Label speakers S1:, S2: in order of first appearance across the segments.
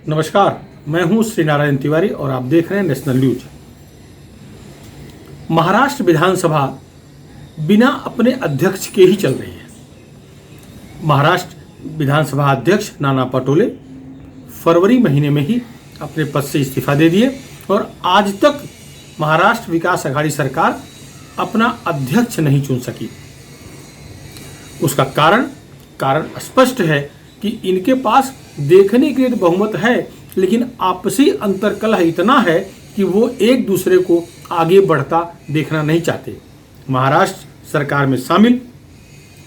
S1: नमस्कार, मैं हूं श्री नारायण तिवारी और आप देख रहे हैं नेशनल न्यूज। महाराष्ट्र विधानसभा बिना अपने अध्यक्ष के ही चल रही है। महाराष्ट्र विधानसभा अध्यक्ष नाना पटोले फरवरी महीने में ही अपने पद से इस्तीफा दे दिए और आज तक महाराष्ट्र विकास आघाड़ी सरकार अपना अध्यक्ष नहीं चुन सकी। उसका कारण स्पष्ट है कि इनके पास देखने के लिए तो बहुमत है, लेकिन आपसी अंतर्कलह इतना है कि वो एक दूसरे को आगे बढ़ता देखना नहीं चाहते। महाराष्ट्र सरकार में शामिल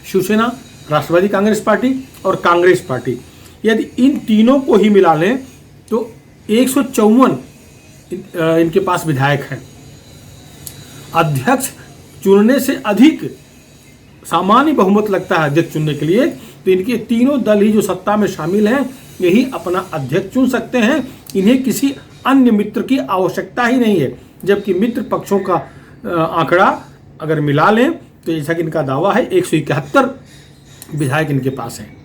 S1: शिवसेना, राष्ट्रवादी कांग्रेस पार्टी और कांग्रेस पार्टी, यदि इन तीनों को ही मिला लें तो 154 इनके पास विधायक हैं। अध्यक्ष चुनने से अधिक सामान्य बहुमत लगता है अध्यक्ष चुनने के लिए, तो इनके तीनों दल ही जो सत्ता में शामिल हैं यही अपना अध्यक्ष चुन सकते हैं। इन्हें किसी अन्य मित्र की आवश्यकता ही नहीं है, जबकि मित्र पक्षों का आंकड़ा अगर मिला लें तो जैसा कि इनका दावा है 171 विधायक इनके पास हैं।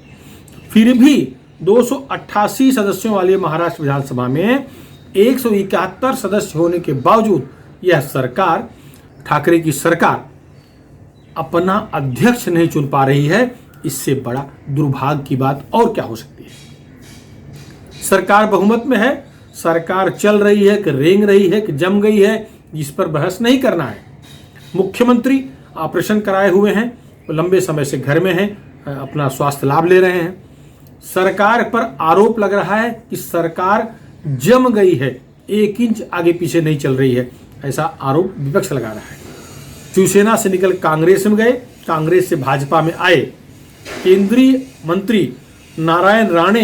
S1: फिर भी 288 सदस्यों वाली महाराष्ट्र विधानसभा में 171 सदस्य होने के बावजूद यह सरकार, ठाकरे की सरकार, अपना अध्यक्ष नहीं चुन पा रही है। इससे बड़ा दुर्भाग्य की बात और क्या हो सकती है। सरकार बहुमत में है, सरकार चल रही है कि रेंग रही है कि जम गई है, जिस पर बहस नहीं करना है। मुख्यमंत्री ऑपरेशन कराए हुए हैं, लंबे समय से घर में हैं, अपना स्वास्थ्य लाभ ले रहे हैं। सरकार पर आरोप लग रहा है कि सरकार जम गई है, 1 इंच आगे पीछे नहीं चल रही है, ऐसा आरोप विपक्ष लगा रहा है। शिवसेना से निकल कांग्रेस में गए, कांग्रेस से भाजपा में आए। केंद्रीय मंत्री नारायण राणे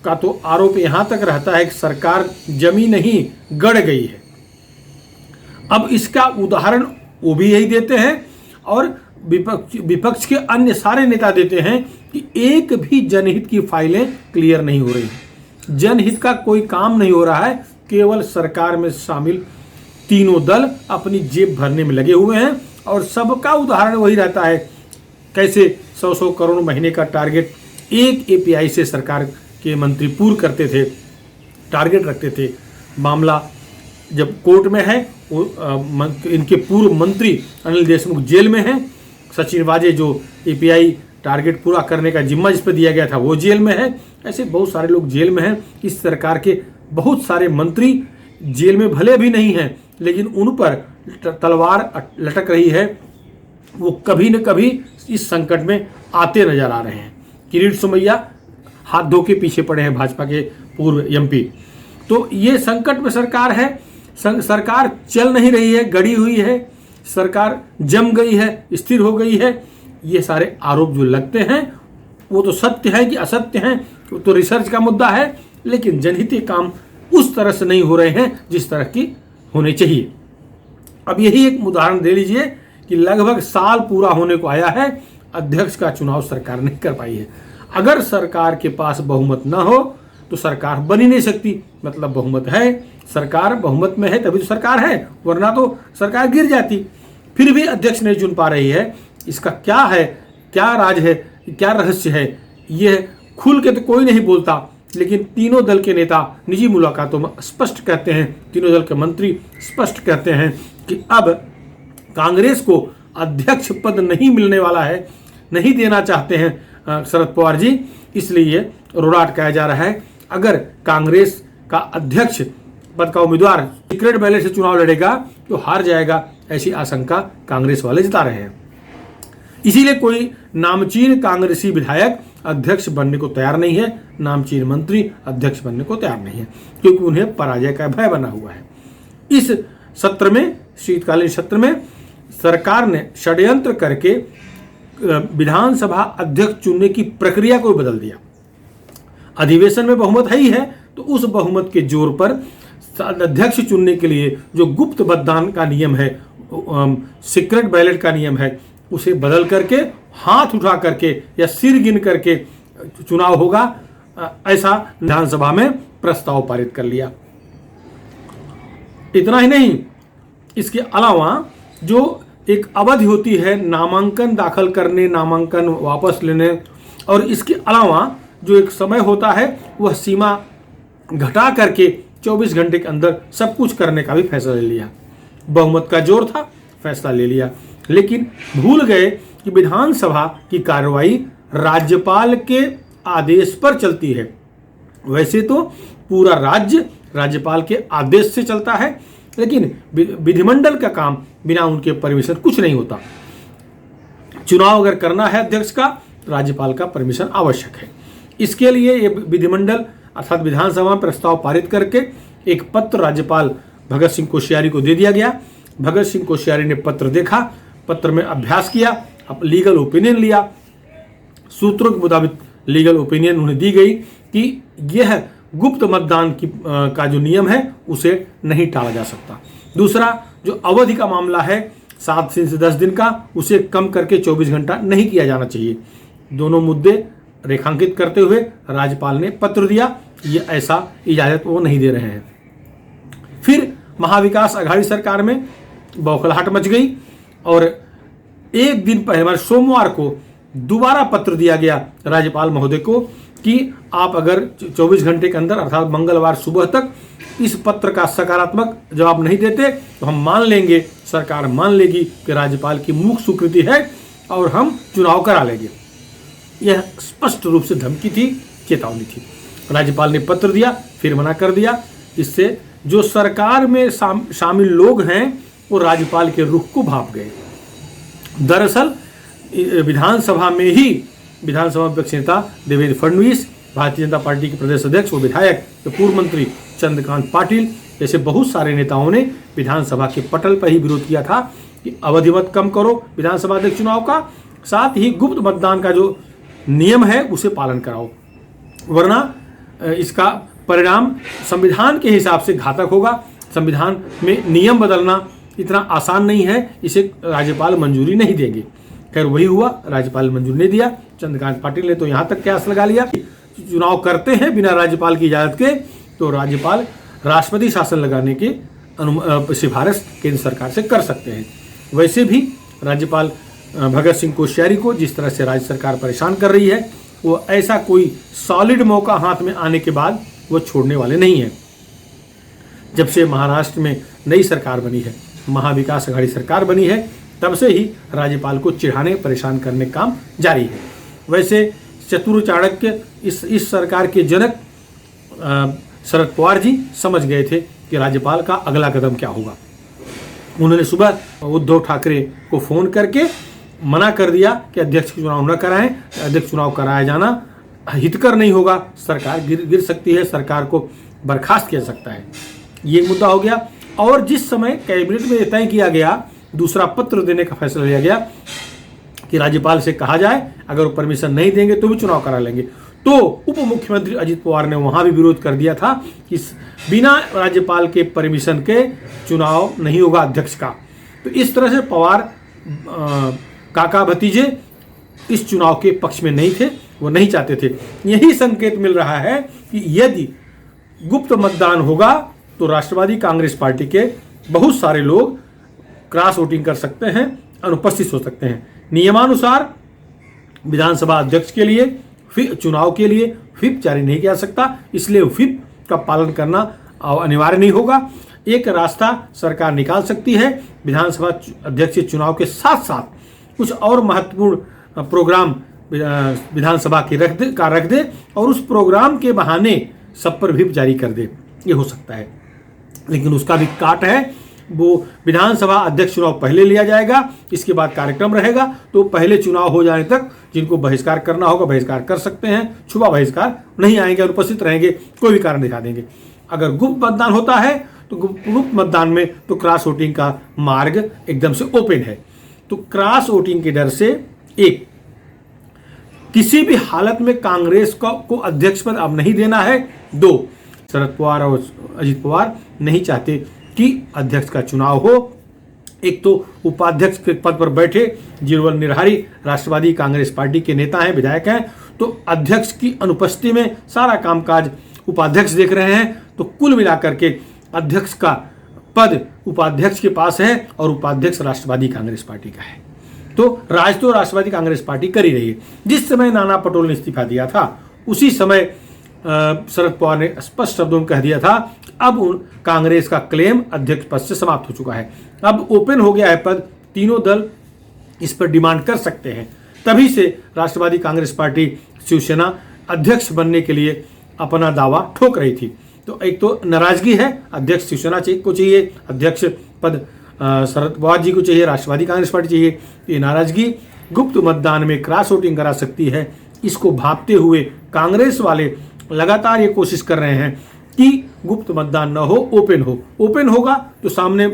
S1: का तो आरोप यहां तक रहता है कि सरकार जमी नहीं, गड़ गई है। अब इसका उदाहरण वो भी यही देते हैं और विपक्ष के अन्य सारे नेता देते हैं कि एक भी जनहित की फाइलें क्लियर नहीं हो रही। जनहित का कोई काम नहीं हो रहा है, केवल सरकार में शामिल तीनों दल अपनी जेब भरने में लगे हुए हैं और सबका उदाहरण वही रहता है कैसे 100 करोड़ महीने का टारगेट एक एपीआई से सरकार के मंत्री पूर्ण करते थे, टारगेट रखते थे। मामला जब कोर्ट में है, इनके पूर्व मंत्री अनिल देशमुख जेल में हैं, सचिन वाजे जो एपीआई टारगेट पूरा करने का जिम्मा जिस पर दिया गया था वो जेल में है। ऐसे बहुत सारे लोग जेल में हैं। इस सरकार के बहुत सारे मंत्री जेल में भले भी नहीं हैं, लेकिन उन पर तलवार लटक रही है। वो कभी न कभी इस संकट में आते नजर आ रहे हैं। किरीट सोमैया हाथ धो के पीछे पड़े हैं, भाजपा के पूर्व एमपी। तो ये संकट में सरकार है, सरकार चल नहीं रही है, गड़ी हुई है, सरकार जम गई है, स्थिर हो गई है। ये सारे आरोप जो लगते हैं वो तो सत्य है कि असत्य हैं तो रिसर्च का मुद्दा है, लेकिन जनहित काम उस तरह से नहीं हो रहे हैं जिस तरह की होने चाहिए। अब यही एक उदाहरण दे लीजिए कि लगभग साल पूरा होने को आया है, अध्यक्ष का चुनाव सरकार नहीं कर पाई है। अगर सरकार के पास बहुमत ना हो तो सरकार बन ही नहीं सकती। मतलब बहुमत है, सरकार बहुमत में है तभी तो सरकार है, वरना तो सरकार गिर जाती। फिर भी अध्यक्ष नहीं चुन पा रही है। इसका क्या है, क्या राज है, क्या रहस्य है, यह खुल के तो कोई नहीं बोलता, लेकिन तीनों दल के नेता निजी मुलाकातों में स्पष्ट कहते हैं, तीनों दल के मंत्री स्पष्ट कहते हैं कि अब कांग्रेस को अध्यक्ष पद नहीं मिलने वाला है, नहीं देना चाहते हैं शरद पवार जी, इसलिए रोड़ा अटकाया जा रहा है। अगर कांग्रेस का अध्यक्ष पद का उम्मीदवार सीक्रेट बैलेट से चुनाव लड़ेगा तो हार जाएगा, ऐसी आशंका कांग्रेस वाले जता रहे हैं। इसीलिए कोई नामचीन कांग्रेसी विधायक अध्यक्ष बनने को तैयार नहीं है, नामचीन मंत्री अध्यक्ष बनने को तैयार नहीं है, क्योंकि उन्हें पराजय का भय बना हुआ है। इस सत्र में, शीतकालीन सत्र में, सरकार ने षड्यंत्र करके विधानसभा अध्यक्ष चुनने की प्रक्रिया को बदल दिया। अधिवेशन में बहुमत है ही है, तो उस बहुमत के जोर पर अध्यक्ष चुनने के लिए जो गुप्त मतदान का नियम है, सीक्रेट बैलेट का नियम है, उसे बदल करके हाथ उठा करके या सिर गिन करके चुनाव होगा, ऐसा विधानसभा में प्रस्ताव पारित कर लिया। इतना ही नहीं, इसके अलावा जो एक अवधि होती है नामांकन दाखिल करने, नामांकन वापस लेने, और इसके अलावा जो एक समय होता है वह सीमा घटा करके 24 घंटे के अंदर सब कुछ करने का भी फैसला ले लिया। बहुमत का जोर था, फैसला ले लिया, लेकिन भूल गए कि विधानसभा की कार्रवाई राज्यपाल के आदेश पर चलती है। वैसे तो पूरा राज्य राज्यपाल के आदेश से चलता है, लेकिन विधिमंडल का काम बिना उनके परमिशन कुछ नहीं होता। चुनाव अगर करना है अध्यक्ष का, तो राज्यपाल का परमिशन आवश्यक है। इसके लिए ये विधिमंडल अर्थात विधानसभा में प्रस्ताव पारित करके एक पत्र राज्यपाल भगत सिंह कोश्यारी को दे दिया गया। भगत सिंह कोश्यारी ने पत्र देखा, पत्र में अभ्यास किया, लीगल ओपिनियन लिया। सूत्रों के मुताबिक लीगल ओपिनियन उन्हें दी गई कि यह गुप्त मतदान का जो नियम है उसे नहीं टाला जा सकता। दूसरा, जो अवधि का मामला है 7 दिन से 10 दिन का, उसे कम करके 24 घंटा नहीं किया जाना चाहिए। दोनों मुद्दे रेखांकित करते हुए राज्यपाल ने पत्र दिया, ये ऐसा इजाजत वो नहीं दे रहे हैं। फिर महाविकास आघाड़ी सरकार में बौखलाहट मच गई और एक दिन पहले सोमवार को दोबारा पत्र दिया गया राज्यपाल महोदय को कि आप अगर 24 घंटे के अंदर अर्थात मंगलवार सुबह तक इस पत्र का सकारात्मक जवाब नहीं देते तो हम मान लेंगे, सरकार मान लेगी कि राज्यपाल की मूक स्वीकृति है और हम चुनाव करा लेंगे। यह स्पष्ट रूप से धमकी थी, चेतावनी थी। राज्यपाल ने पत्र दिया, फिर मना कर दिया। इससे जो सरकार में शामिल लोग हैं वो राज्यपाल के रुख को भाप गए। दरअसल विधानसभा में ही विधानसभा विपक्ष नेता देवेंद्र फडणवीस, भारतीय जनता पार्टी के प्रदेश अध्यक्ष व विधायक पूर्व मंत्री चंद्रकांत पाटिल जैसे बहुत सारे नेताओं ने विधानसभा के पटल पर ही विरोध किया था कि अवधि मत कम करो विधानसभा अध्यक्ष चुनाव का, साथ ही गुप्त मतदान का जो नियम है उसे पालन कराओ, वरना इसका परिणाम संविधान के हिसाब से घातक होगा। संविधान में नियम बदलना इतना आसान नहीं है, इसे राज्यपाल मंजूरी नहीं देंगे। खैर वही हुआ, राज्यपाल मंजूरी नहीं दिया। चंद्रकांत पाटिल ने तो यहाँ तक कयास लगा लिया कि चुनाव करते हैं बिना राज्यपाल की इजाजत के तो राज्यपाल राष्ट्रपति शासन लगाने की सिफारिश केंद्र सरकार से कर सकते हैं। वैसे भी राज्यपाल भगत सिंह कोश्यारी को जिस तरह से राज्य सरकार परेशान कर रही है, वो ऐसा कोई सॉलिड मौका हाथ में आने के बाद वो छोड़ने वाले नहीं हैं। जब से महाराष्ट्र में नई सरकार बनी है, महाविकास आघाड़ी सरकार बनी है, तब से ही राज्यपाल को चिढ़ाने परेशान करने का काम जारी है। वैसे चतुर चाणक्य इस सरकार के जनक शरद पवार जी समझ गए थे कि राज्यपाल का अगला कदम क्या होगा। उन्होंने सुबह उद्धव ठाकरे को फोन करके मना कर दिया कि अध्यक्ष चुनाव न कराएं, अध्यक्ष चुनाव कराया जाना हितकर नहीं होगा, सरकार गिर सकती है, सरकार को बर्खास्त किया सकता है। ये मुद्दा हो गया। और जिस समय कैबिनेट में तय किया गया, दूसरा पत्र देने का फैसला लिया गया कि राज्यपाल से कहा जाए अगर वो परमिशन नहीं देंगे तो भी चुनाव करा लेंगे, तो उप मुख्यमंत्री अजित पवार ने वहां भी विरोध कर दिया था कि बिना राज्यपाल के परमिशन के चुनाव नहीं होगा अध्यक्ष का। तो इस तरह से पवार काका भतीजे इस चुनाव के पक्ष में नहीं थे, वो नहीं चाहते थे। यही संकेत मिल रहा है कि यदि गुप्त मतदान होगा तो राष्ट्रवादी कांग्रेस पार्टी के बहुत सारे लोग क्रॉस वोटिंग कर सकते हैं, अनुपस्थित हो सकते हैं। नियमानुसार विधानसभा अध्यक्ष के लिए चुनाव के लिए व्हिप जारी नहीं किया जा सकता, इसलिए व्हिप का पालन करना अनिवार्य नहीं होगा। एक रास्ता सरकार निकाल सकती है, विधानसभा अध्यक्ष चुनाव के साथ साथ कुछ और महत्वपूर्ण प्रोग्राम विधानसभा के रख दे और उस प्रोग्राम के बहाने सब पर व्हिप जारी कर दे, ये हो सकता है। लेकिन उसका भी काट है, वो विधानसभा अध्यक्ष चुनाव पहले लिया जाएगा, इसके बाद कार्यक्रम रहेगा, तो पहले चुनाव हो जाने तक जिनको बहिष्कार करना होगा बहिष्कार कर सकते हैं, छुपा बहिष्कार नहीं आएंगे, अनुपस्थित रहेंगे, कोई भी कारण दिखा देंगे। अगर गुप्त मतदान होता है तो गुप्त मतदान में तो क्रॉस वोटिंग का मार्ग एकदम से ओपन है। तो क्रॉस वोटिंग के डर से एक किसी भी हालत में कांग्रेस को अध्यक्ष पद अब नहीं देना है। दो, शरद पवार और अजित पवार नहीं चाहते कि अध्यक्ष का चुनाव हो। एक तो उपाध्यक्ष के पद पर बैठे जीरवल निरहारी राष्ट्रवादी कांग्रेस पार्टी के नेता हैं, विधायक हैं, तो अध्यक्ष की अनुपस्थिति में सारा कामकाज उपाध्यक्ष देख रहे हैं। तो कुल मिलाकर के अध्यक्ष का पद उपाध्यक्ष के पास है और उपाध्यक्ष राष्ट्रवादी कांग्रेस पार्टी का है। तो राज तो राष्ट्रवादी कांग्रेस पार्टी कर ही रही है। जिस समय नाना पटोले ने इस्तीफा दिया था उसी समय शरद पवार ने स्पष्ट शब्दों में कह दिया था अब कांग्रेस का क्लेम अध्यक्ष पद से समाप्त हो चुका है, अब ओपन हो गया है पद, तीनों दल इस पर डिमांड कर सकते हैं। तभी से राष्ट्रवादी कांग्रेस पार्टी शिवसेना अध्यक्ष बनने के लिए अपना दावा ठोक रही थी। तो एक तो नाराजगी है, अध्यक्ष शिवसेना को चाहिए, अध्यक्ष पद शरद पवार जी को चाहिए, राष्ट्रवादी कांग्रेस पार्टी चाहिए। ये नाराजगी गुप्त मतदान में क्रॉस वोटिंग करा सकती है। इसको भांपते हुए कांग्रेस वाले लगातार ये कोशिश कर रहे हैं कि गुप्त मतदान न हो, ओपन हो। ओपन होगा तो सामने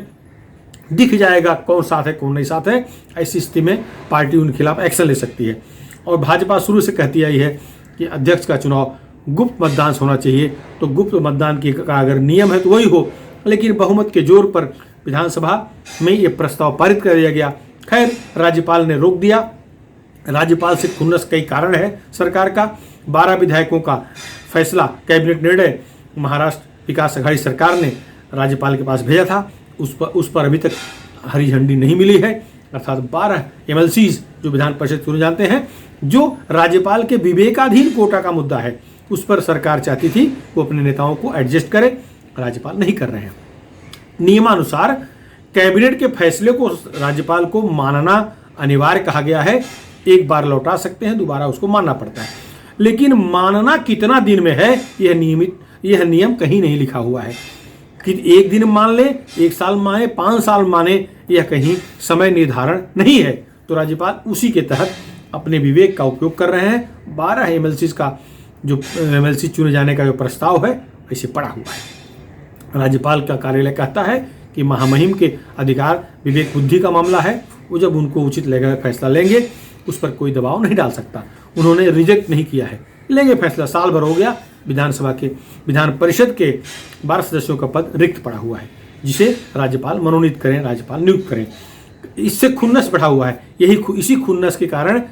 S1: दिख जाएगा कौन साथ है कौन नहीं साथ है। ऐसी स्थिति में पार्टी उनके खिलाफ एक्शन ले सकती है। और भाजपा शुरू से कहती आई है कि अध्यक्ष का चुनाव गुप्त मतदान से होना चाहिए, तो गुप्त मतदान का अगर नियम है तो वही हो। लेकिन बहुमत के जोर पर विधानसभा में ये प्रस्ताव पारित कर दिया गया। खैर, राज्यपाल ने रोक दिया। राज्यपाल से खुन्नस कई कारण है सरकार का। 12 विधायकों का फैसला, कैबिनेट निर्णय महाराष्ट्र विकास अघाड़ी सरकार ने राज्यपाल के पास भेजा था, उस पर अभी तक हरी झंडी नहीं मिली है। अर्थात 12 MLCs जो विधान परिषद चुने जाते हैं, जो राज्यपाल के विवेकाधीन कोटा का मुद्दा है, उस पर सरकार चाहती थी वो अपने नेताओं को एडजस्ट करे, राज्यपाल नहीं कर रहे हैं। नियमानुसार कैबिनेट के फैसले को राज्यपाल को मानना अनिवार्य कहा गया है। एक बार लौटा सकते हैं, दोबारा उसको मानना पड़ता है। लेकिन मानना कितना दिन में है यह नियम कहीं नहीं लिखा हुआ है कि एक दिन मान ले, 1 साल माने, 5 साल माने, यह कहीं समय निर्धारण नहीं है। तो राज्यपाल उसी के तहत अपने विवेक का उपयोग कर रहे हैं। 12 MLCs का जो MLC चुने जाने का जो प्रस्ताव है वैसे पड़ा हुआ है। राज्यपाल का कार्यालय कहता है कि महामहिम के अधिकार विवेक बुद्धि का मामला है, वो जब उनको उचित लगेगा फैसला लेंगे, उस पर कोई दबाव नहीं डाल सकता। उन्होंने रिजेक्ट नहीं किया है, लेंगे फैसला। साल भर हो गया, विधान परिषद के 12 सदस्यों का पद रिक्त पड़ा हुआ है, जिसे राज्यपाल मनोनीत करें, राज्यपाल नियुक्त करें। इससे खुन्नस बढ़ा हुआ है। इसी खुन्नस के कारण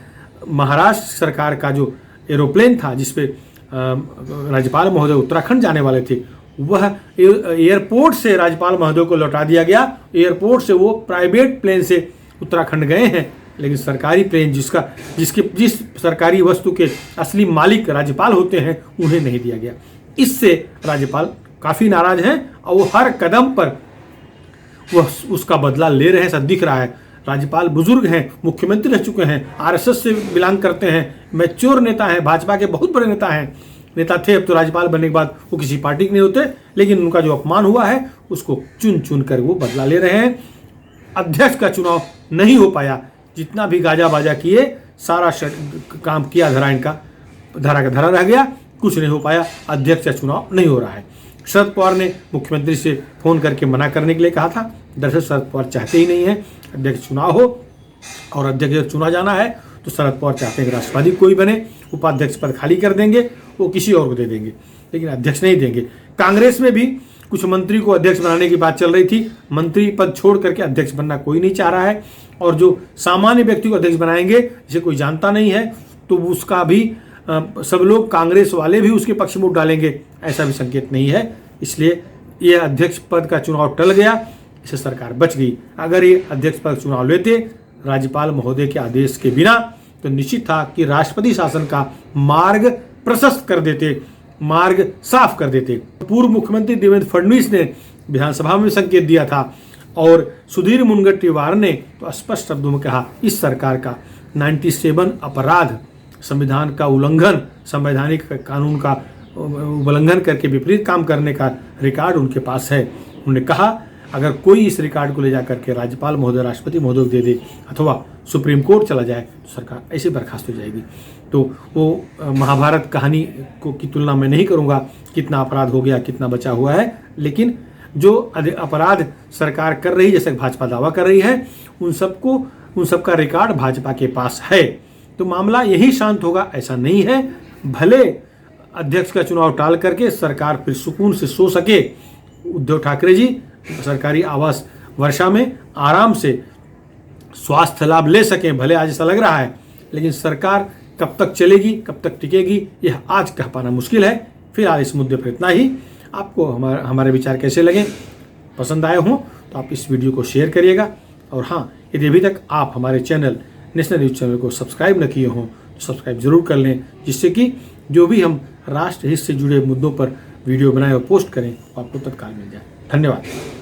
S1: महाराष्ट्र सरकार का जो एरोप्लेन था जिसपे राज्यपाल महोदय उत्तराखंड जाने वाले थे, वह एयरपोर्ट से राज्यपाल महोदय को लौटा दिया गया। एयरपोर्ट से वो प्राइवेट प्लेन से उत्तराखंड गए हैं, लेकिन सरकारी प्लेन जिस सरकारी वस्तु के असली मालिक राज्यपाल होते हैं, उन्हें नहीं दिया गया। इससे राज्यपाल काफ़ी नाराज हैं और वो हर कदम पर वह उसका बदला ले रहे हैं, ऐसा दिख रहा है। राज्यपाल बुजुर्ग हैं, मुख्यमंत्री रह चुके हैं, RSS से बिलोंग करते हैं, मैच्योर नेता हैं, भाजपा के बहुत बड़े नेता थे। अब तो राज्यपाल बनने के बाद वो किसी पार्टी के नहीं होते, लेकिन उनका जो अपमान हुआ है उसको चुन कर वो बदला ले रहे हैं। अध्यक्ष का चुनाव नहीं हो पाया, जितना भी गाजा बाजा किए, सारा काम किया, धरा का धरा रह गया, कुछ नहीं हो पाया। अध्यक्ष का चुनाव नहीं हो रहा है। शरद पवार ने मुख्यमंत्री से फोन करके मना करने के लिए कहा था। दरअसल शरद पवार चाहते ही नहीं है अध्यक्ष चुनाव हो, और अध्यक्ष जब चुना जाना है तो शरद पवार चाहते हैं कि राष्ट्रवादी कोई बने, उपाध्यक्ष पद खाली कर देंगे, वो किसी और को दे देंगे, लेकिन अध्यक्ष नहीं देंगे। कांग्रेस में भी कुछ मंत्री को अध्यक्ष बनाने की बात चल रही थी। मंत्री पद छोड़ करके अध्यक्ष बनना कोई नहीं चाह रहा है, और जो सामान्य व्यक्ति को अध्यक्ष बनाएंगे जिसे कोई जानता नहीं है, तो उसका भी सब लोग कांग्रेस वाले भी उसके पक्ष में वोट डालेंगे, ऐसा भी संकेत नहीं है। इसलिए ये अध्यक्ष पद का चुनाव टल गया, इससे सरकार बच गई। अगर ये अध्यक्ष पद चुनाव लेते राज्यपाल महोदय के आदेश के बिना, तो निश्चित था कि राष्ट्रपति शासन का मार्ग प्रशस्त कर देते, मार्ग साफ कर देते। पूर्व मुख्यमंत्री देवेंद्र फडणवीस ने विधानसभा में संकेत दिया था, और सुधीर मुनगंटीवार ने तो स्पष्ट शब्दों में कहा, इस सरकार का 97 अपराध, संविधान का उल्लंघन, संवैधानिक कानून का उल्लंघन करके विपरीत काम करने का रिकॉर्ड उनके पास है। उन्होंने कहा, अगर कोई इस रिकॉर्ड को ले जाकर के राज्यपाल महोदय, राष्ट्रपति महोदय को दे दे, अथवा सुप्रीम कोर्ट चला जाए, तो सरकार ऐसे बर्खास्त हो जाएगी। तो वो महाभारत कहानी की तुलना मैं नहीं करूँगा, कितना अपराध हो गया, कितना बचा हुआ है, लेकिन जो अपराध सरकार कर रही है, जैसे भाजपा दावा कर रही है, उन सबका रिकॉर्ड भाजपा के पास है। तो मामला यही शांत होगा, ऐसा नहीं है। भले अध्यक्ष का चुनाव टाल करके सरकार फिर सुकून से सो सके, उद्धव ठाकरे जी सरकारी आवास वर्षा में आराम से स्वास्थ्य लाभ ले सकें, भले आज ऐसा लग रहा है, लेकिन सरकार कब तक चलेगी, कब तक टिकेगी, यह आज कह पाना मुश्किल है। फिलहाल इस मुद्दे पर इतना ही। आपको हमारे विचार कैसे लगे, पसंद आए हों तो आप इस वीडियो को शेयर करिएगा। और हाँ, यदि अभी तक आप हमारे चैनल नेशनल न्यूज़ चैनल को सब्सक्राइब न किए हों तो सब्सक्राइब जरूर कर लें, जिससे कि जो भी हम राष्ट्र हित से जुड़े मुद्दों पर वीडियो बनाएं और पोस्ट करें, आपको तत्काल मिल जाए। धन्यवाद।